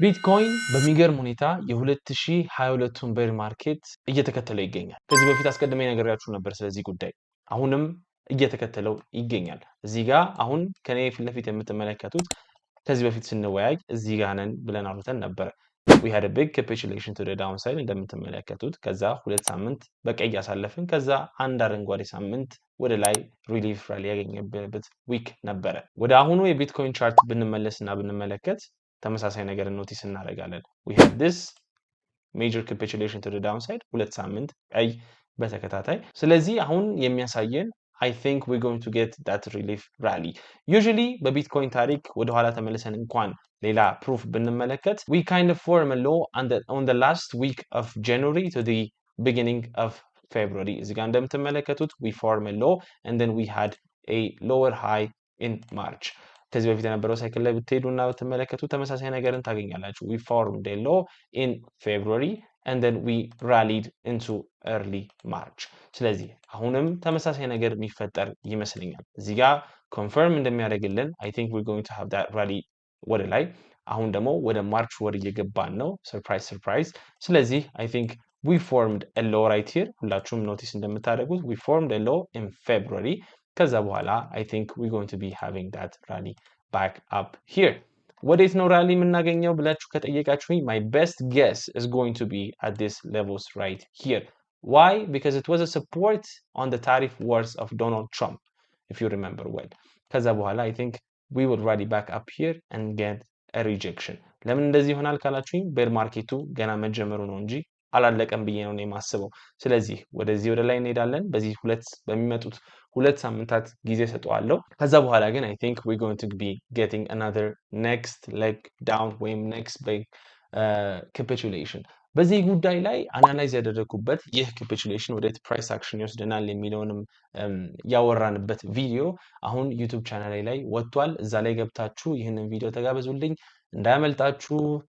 ቢትኮይን በሚገርም ሁኔታ የ2022ቱን ቤር ማርኬት እየተከተለ ይገኛል። ከዚህ በፊት አስቀድሜ ነግሬያችሁ ነበር ስለዚህ ጉዳይ። አሁንም እየተከተለው ይገኛል። እዚህ ጋር አሁን ከኔ ፊት ለፊት የምትመለከቱት ከዚህ በፊት ስንወያይ እዚህ ጋር ነን ብለን አውርተን ነበር። we had a big capitulation to the downside እንደምትመለከቱት ከዛ 2 ሳምንት በቀይ ያሳለፍን ከዛ አንድ አረንጓዴ ሳምንት ወደ ላይ ሪሊፍ ራሊ ያገኘበት ዊክ ነበረ። ወደ አሁኑ የቢትኮይን ቻርት ብንመለስና ብንመለከት ተመሳሳይ ነገር ኖቲስ እናደርጋለን። we had this major capitulation to the downside 2 ሳምንት ቀይ በተከታታይ ስለዚህ አሁን የሚያሳየን I think we're going to get that relief rally. Usually በቢትኮይን ታሪክ ወደ ኋላ ተመልሰን እንኳን ሌላ proof ብንመለከት we kind of form a low on the last week of January to the beginning of February. እዚህ ጋር እንደምትመለከቱት we form a low and then we had a lower high in March. ከዚህ በፊት የነበረው ሳይክል ላይ ብትሄዱና ብትመለከቱ ተመሳሳይ ነገርን ታገኛላችሁ። we formed a low in February and then we rallied into early March. ስለዚህ አሁንም ተመሳሳይ ነገር የሚፈጠር ይመስለኛል። እዚህ ጋር ኮንፈርም እንደሚያደርግልን I think we're going to have that rally ወደ ላይ አሁን ደግሞ ወደ ማርች ወር እየገባን ነው። ሰርፕራይዝ ስለዚህ I think we formed a low right here ሁላችሁም ኖቲስ እንደምታደርጉት we formed a low in February ከዛ በኋላ I think we're going to be having that rally back up here. ወዴት ነው ራሊ የምናገኘው ብላችሁ ከጠየቃችሁኝ my best guess is going to be at this levels right here. Why? Because it was a support on the tariff wars of Donald Trump, if you remember well. ከዛ በኋላ I think we would rally back up here and get a rejection. ለምን እንደዚህ ይሆናል ካላችሁኝ ቤር ማርኬቱ ገና መጀመሩ ነው እንጂ አላለቀም ብዬ ነው የማስበው። ስለዚህ ወደዚህ ወደ ላይ እንሄዳለን። በዚህ በሚመጡት 2 ሳምንታት ጊዜ ሰጠዋለሁ። ከዛ በኋላ ግን I think we're going to be getting another next leg down ወይም next big capitulation. በዚህ ጉዳይ ላይ አናላይዝ ያደረኩበት ይህ capitulation ወደ ፕራይስ አክሽን ይወስደናል የሚለውንም ያወራንበት ቪዲዮ አሁን ዩቲዩብ ቻናሌ ላይ ወጥቷል። እዛ ላይ ገብታችሁ ይህንን ቪዲዮ ተጋበዙልኝ እንዳያመልጣችሁ።